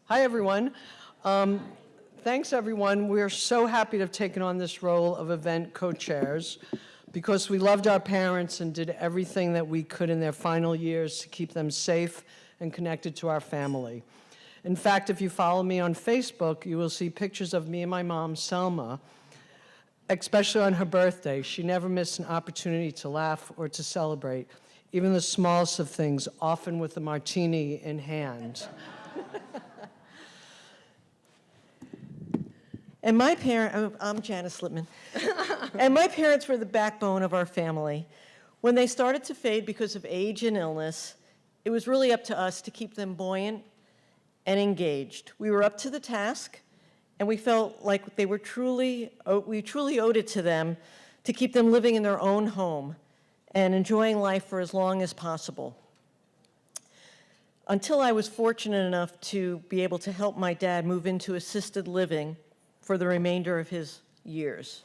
Hi, everyone. Thanks, everyone. We're so happy to have taken on this role of event co-chairs because we loved our parents and did everything that we could in their final years to keep them safe and connected to our family. In fact, if you follow me on Facebook, you will see pictures of me and my mom, Selma, especially on her birthday. She never missed an opportunity to laugh or to celebrate, even the smallest of things, often with a martini in hand. And I'm Janis Lippman, and my parents were the backbone of our family. When they started to fade because of age and illness, it was really up to us to keep them buoyant and engaged. We were up to the task, and we felt like we truly owed it to them to keep them living in their own home and enjoying life for as long as possible. Until I was fortunate enough to be able to help my dad move into assisted living for the remainder of his years.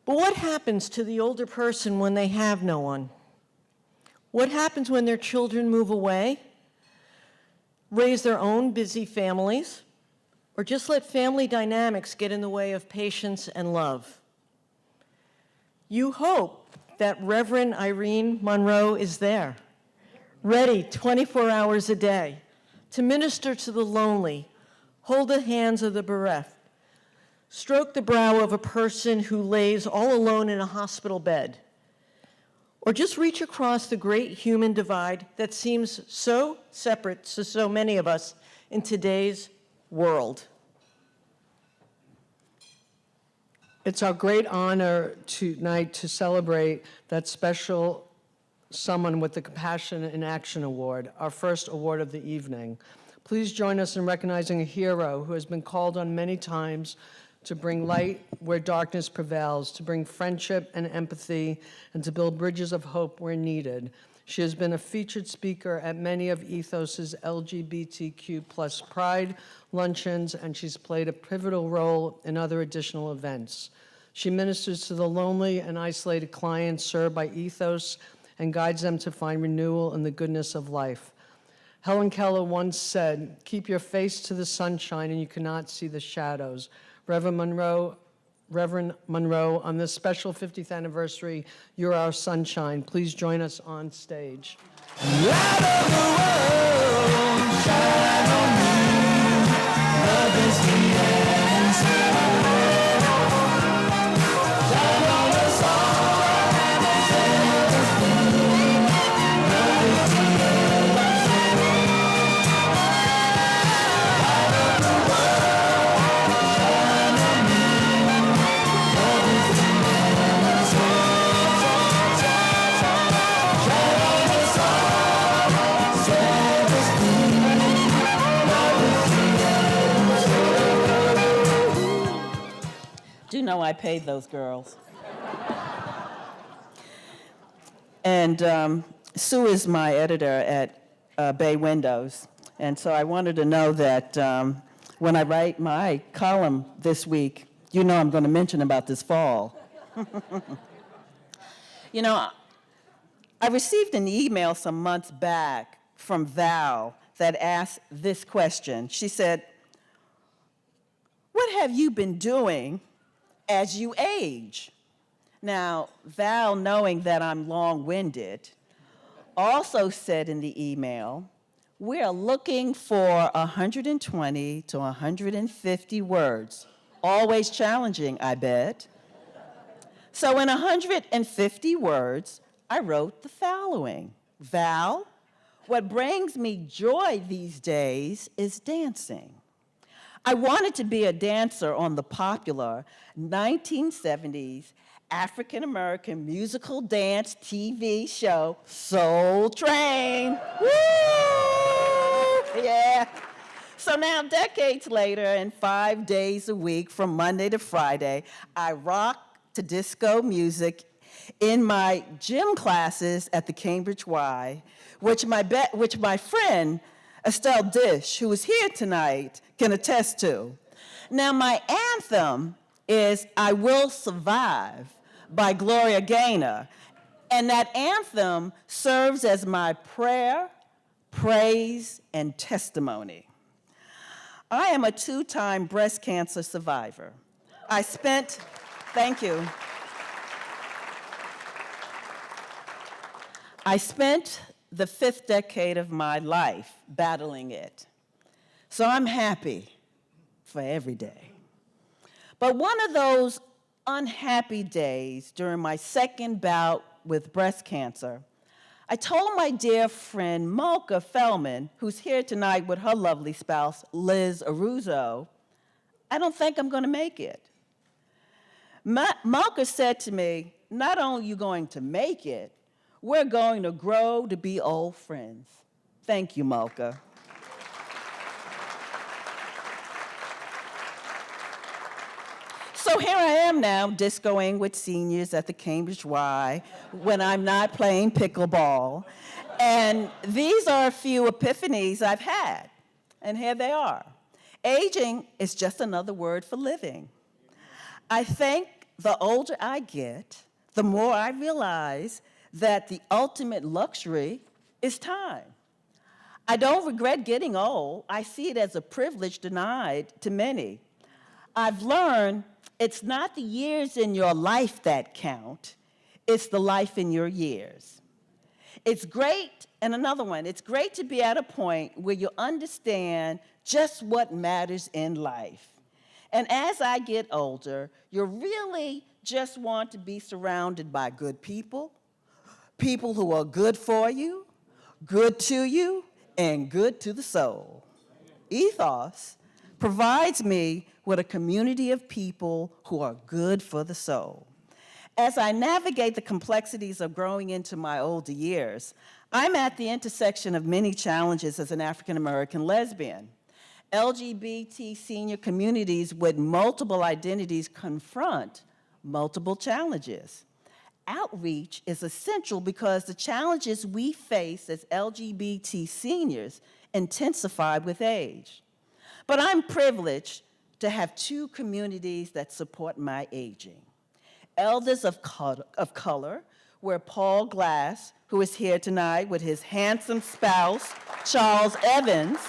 But what happens to the older person when they have no one? What happens when their children move away, raise their own busy families, or just let family dynamics get in the way of patience and love? You hope that Reverend Irene Monroe is there, ready 24 hours a day to minister to the lonely, hold the hands of the bereft, stroke the brow of a person who lays all alone in a hospital bed, or just reach across the great human divide that seems so separate to so many of us in today's world. It's our great honor tonight to celebrate that special someone with the Compassion in Action Award, our first award of the evening. Please join us in recognizing a hero who has been called on many times to bring light where darkness prevails, to bring friendship and empathy, and to build bridges of hope where needed. She has been a featured speaker at many of Ethos's LGBTQ plus Pride luncheons, and she's played a pivotal role in other additional events. She ministers to the lonely and isolated clients served by Ethos and guides them to find renewal in the goodness of life. Helen Keller once said, "Keep your face to the sunshine and you cannot see the shadows." Reverend Monroe, on this special 50th anniversary, you're our sunshine. Please join us on stage. Light of the world, shine on me. Love is the answer. Shine on us all, set us free. Love is the answer. Light of the world, shine on me. Love is the answer. Shine on us all, set us free. Love is the answer. Do you know I paid those girls? And Sue is my editor at Bay Windows. And so I wanted to know that when I write my column this week, you know I'm going to mention about this fall. You know, I received an email some months back from Val that asked this question. She said, "What have you been doing as you age?" Now, Val, knowing that I'm long-winded, also said in the email, "We are looking for 120 to 150 words." Always challenging, I bet. So in 150 words, I wrote the following. Val, what brings me joy these days is dancing. I wanted to be a dancer on the popular 1970s African-American musical dance TV show, Soul Train. Woo! Yeah. So now, decades later, and 5 days a week from Monday to Friday, I rock to disco music in my gym classes at the Cambridge Y, which my friend Estelle Dish, who is here tonight, can attest to. Now, my anthem is "I Will Survive" by Gloria Gaynor, and that anthem serves as my prayer, praise, and testimony. I am a 2-time breast cancer survivor. Thank you. I spent the 5th decade of my life battling it. So I'm happy for every day. But one of those unhappy days during my 2nd bout with breast cancer, I told my dear friend Malka Feldman, who's here tonight with her lovely spouse, Liz Aruzo, I don't think I'm gonna make it. Malka said to me, not only are you going to make it, we're going to grow to be old friends. Thank you, Malka. So here I am now, discoing with seniors at the Cambridge Y when I'm not playing pickleball. And these are a few epiphanies I've had. And here they are. Aging is just another word for living. I think the older I get, the more I realize that the ultimate luxury is time. I don't regret getting old. I see it as a privilege denied to many. I've learned it's not the years in your life that count, it's the life in your years. It's great, and another one, it's great to be at a point where you understand just what matters in life. And as I get older, you really just want to be surrounded by good people, people who are good for you, good to you, and good to the soul. Ethos provides me with a community of people who are good for the soul. As I navigate the complexities of growing into my older years, I'm at the intersection of many challenges as an African-American lesbian. LGBT senior communities with multiple identities confront multiple challenges. Outreach is essential because the challenges we face as LGBT seniors intensify with age. But I'm privileged to have 2 communities that support my aging. Elders of Color, where Paul Glass, who is here tonight with his handsome spouse, Charles Evans,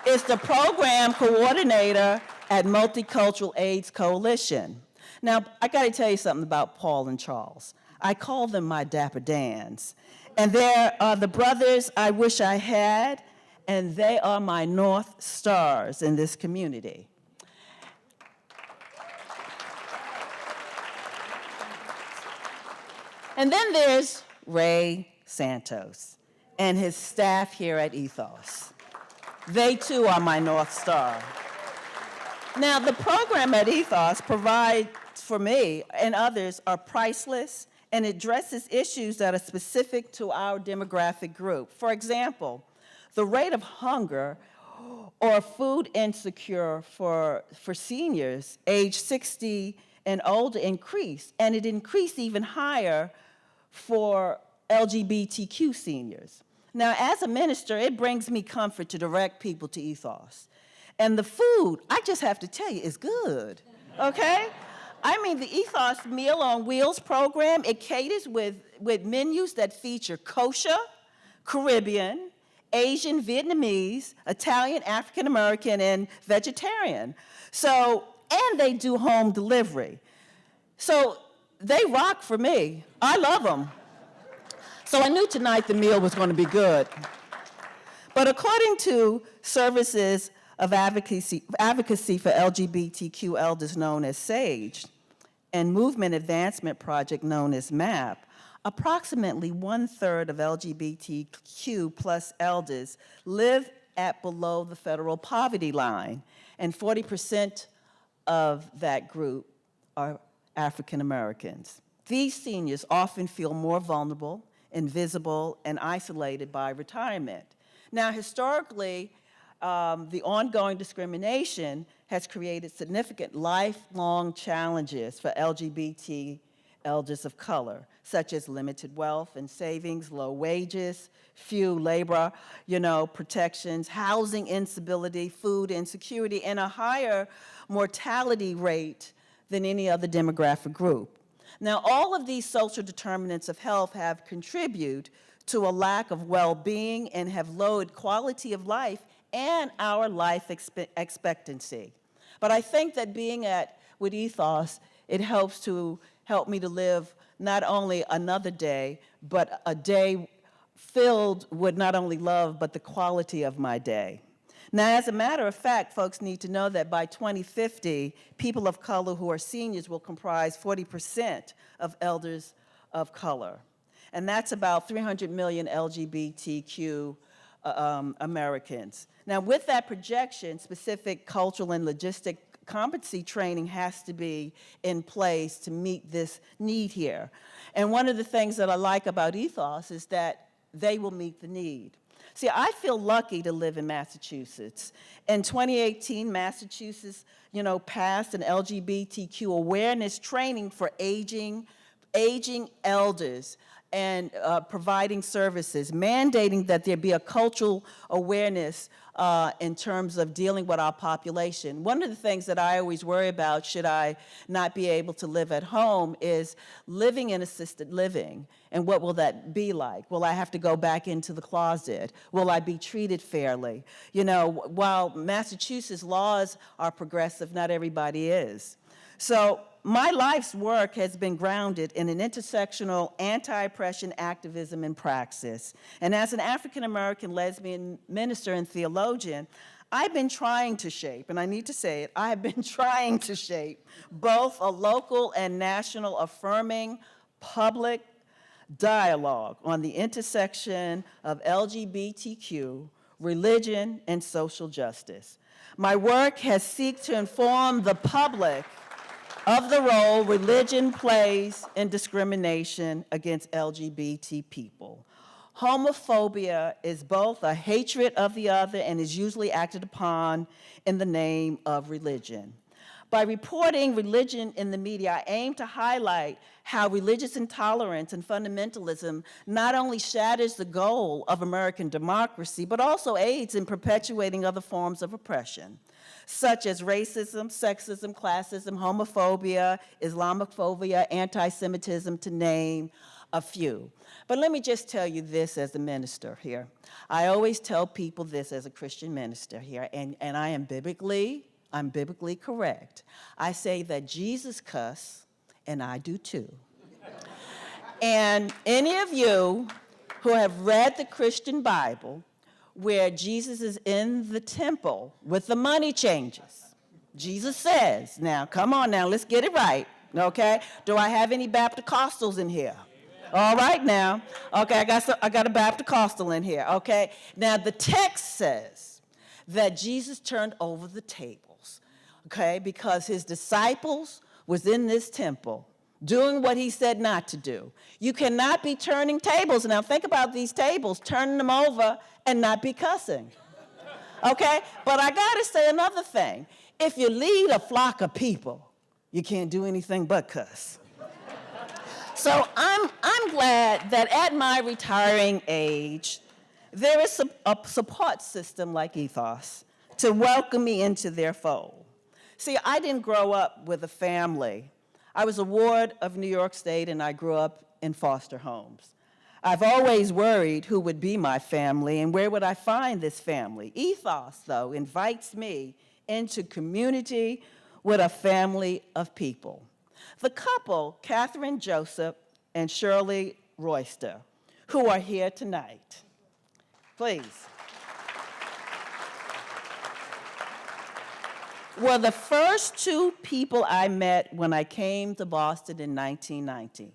is the program coordinator at Multicultural AIDS Coalition. Now, I gotta tell you something about Paul and Charles. I call them my Dapper Dans. And they are the brothers I wish I had, and they are my North Stars in this community. And then there's Ray Santos and his staff here at Ethos. They too are my North Star. Now, the program at Ethos provides for me and others are priceless and addresses issues that are specific to our demographic group. For example, the rate of hunger or food insecure for seniors age 60 and older increased, and it increased even higher for LGBTQ seniors. Now, as a minister, it brings me comfort to direct people to Ethos. And the food, I just have to tell you, is good, okay? I mean, the Ethos Meal on Wheels program, it caters with menus that feature kosher, Caribbean, Asian, Vietnamese, Italian, African American, and vegetarian. So, and they do home delivery. So they rock for me. I love them. So I knew tonight the meal was going to be good. But according to Services of Advocacy for LGBTQ Elders known as SAGE and Movement Advancement Project known as MAP, approximately 1/3 of LGBTQ plus elders live at below the federal poverty line, and 40% of that group are African Americans. These seniors often feel more vulnerable, invisible, and isolated by retirement. Now, historically, the ongoing discrimination has created significant lifelong challenges for LGBT elders of color, such as limited wealth and savings, low wages, few labor, protections, housing instability, food insecurity, and a higher mortality rate than any other demographic group. Now, all of these social determinants of health have contributed to a lack of well-being and have lowered quality of life and our life expectancy. But I think that being with Ethos, it helps me to live not only another day, but a day filled with not only love, but the quality of my day. Now, as a matter of fact, folks need to know that by 2050, people of color who are seniors will comprise 40% of elders of color. And that's about 300 million LGBTQ Americans. Now, with that projection, specific cultural and logistic competency training has to be in place to meet this need here. And one of the things that I like about Ethos is that they will meet the need. See, I feel lucky to live in Massachusetts. In 2018, Massachusetts, passed an LGBTQ awareness training for aging elders and providing services, mandating that there be a cultural awareness in terms of dealing with our population. One of the things that I always worry about, should I not be able to live at home, is living in assisted living. And what will that be like? Will I have to go back into the closet? Will I be treated fairly? While Massachusetts laws are progressive, not everybody is. So my life's work has been grounded in an intersectional anti-oppression activism and praxis. And as an African-American lesbian minister and theologian, I've been trying to shape, and I need to say it, I have been trying to shape both a local and national affirming public dialogue on the intersection of LGBTQ, religion, and social justice. My work has sought to inform the public of the role religion plays in discrimination against LGBT people. Homophobia is both a hatred of the other and is usually acted upon in the name of religion. By reporting religion in the media, I aim to highlight how religious intolerance and fundamentalism not only shatters the goal of American democracy, but also aids in perpetuating other forms of oppression, such as racism, sexism, classism, homophobia, Islamophobia, anti-Semitism, to name a few. But let me just tell you this as a minister here. I always tell people this as a Christian minister here, and I'm biblically correct. I say that Jesus cussed, and I do too. And any of you who have read the Christian Bible, where Jesus is in the temple with the money changers, Jesus says, now, come on now, let's get it right, okay? Do I have any Baptist-costals in here? All right now. Okay, I got a Baptist-costal in here, okay? Now, the text says that Jesus turned over the tables, okay, because his disciples was in this temple doing what he said not to do. You cannot be turning tables. Now, think about these tables, turning them over and not be cussing, okay? But I got to say another thing. If you lead a flock of people, you can't do anything but cuss. So I'm glad that at my retiring age, there is a support system like Ethos to welcome me into their fold. See, I didn't grow up with a family. I was a ward of New York State, and I grew up in foster homes. I've always worried who would be my family and where would I find this family. Ethos, though, invites me into community with a family of people. The couple, Catherine Joseph and Shirley Royster, who are here tonight. Please. Were the first two people I met when I came to Boston in 1990.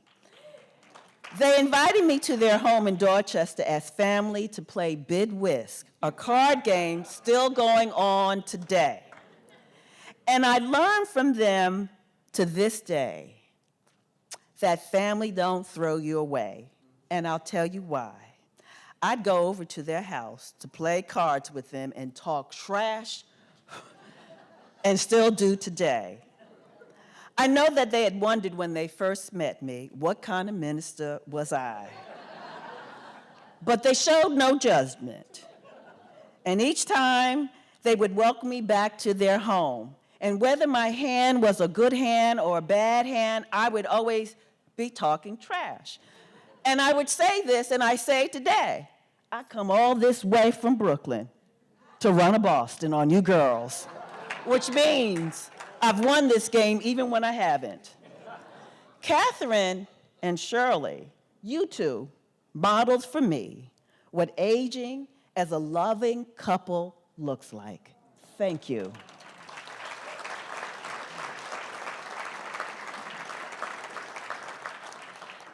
They invited me to their home in Dorchester as family to play Bid Whist, a card game still going on today. And I learned from them to this day that family don't throw you away, and I'll tell you why. I'd go over to their house to play cards with them and talk trash, and still do today. I know that they had wondered when they first met me, what kind of minister was I? But they showed no judgment. And each time, they would welcome me back to their home. And whether my hand was a good hand or a bad hand, I would always be talking trash. And I would say this, and I say it today. I come all this way from Brooklyn to run a Boston on you girls, which means I've won this game even when I haven't. Catherine and Shirley, you two modeled for me what aging as a loving couple looks like. Thank you.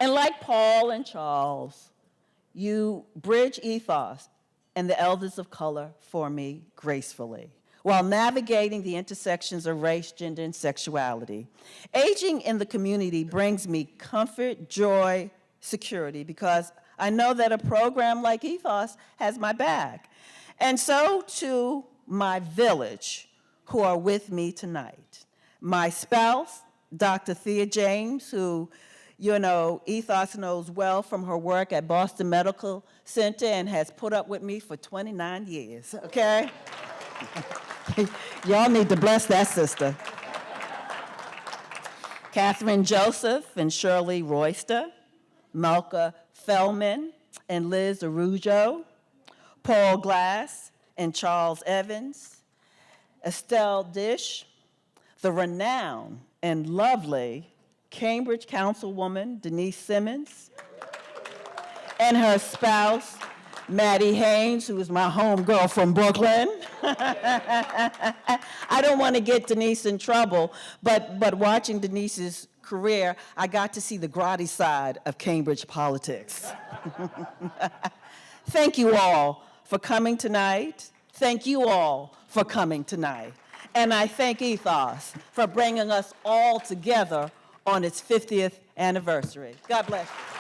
And like Paul and Charles, you bridge ethos and the elders of color for me gracefully, while navigating the intersections of race, gender, and sexuality. Aging in the community brings me comfort, joy, security, because I know that a program like Ethos has my back. And so to my village who are with me tonight. My spouse, Dr. Thea James, who Ethos knows well from her work at Boston Medical Center and has put up with me for 29 years, okay? Y'all need to bless that sister. Catherine Joseph and Shirley Royster, Malka Fellman and Liz Arujo, Paul Glass and Charles Evans, Estelle Dish, the renowned and lovely Cambridge Councilwoman Denise Simmons, and her spouse, Maddie Haynes, who is my homegirl from Brooklyn. I don't want to get Denise in trouble, but watching Denise's career, I got to see the grotty side of Cambridge politics. Thank you all for coming tonight. Thank you all for coming tonight. And I thank Ethos for bringing us all together on its 50th anniversary. God bless you.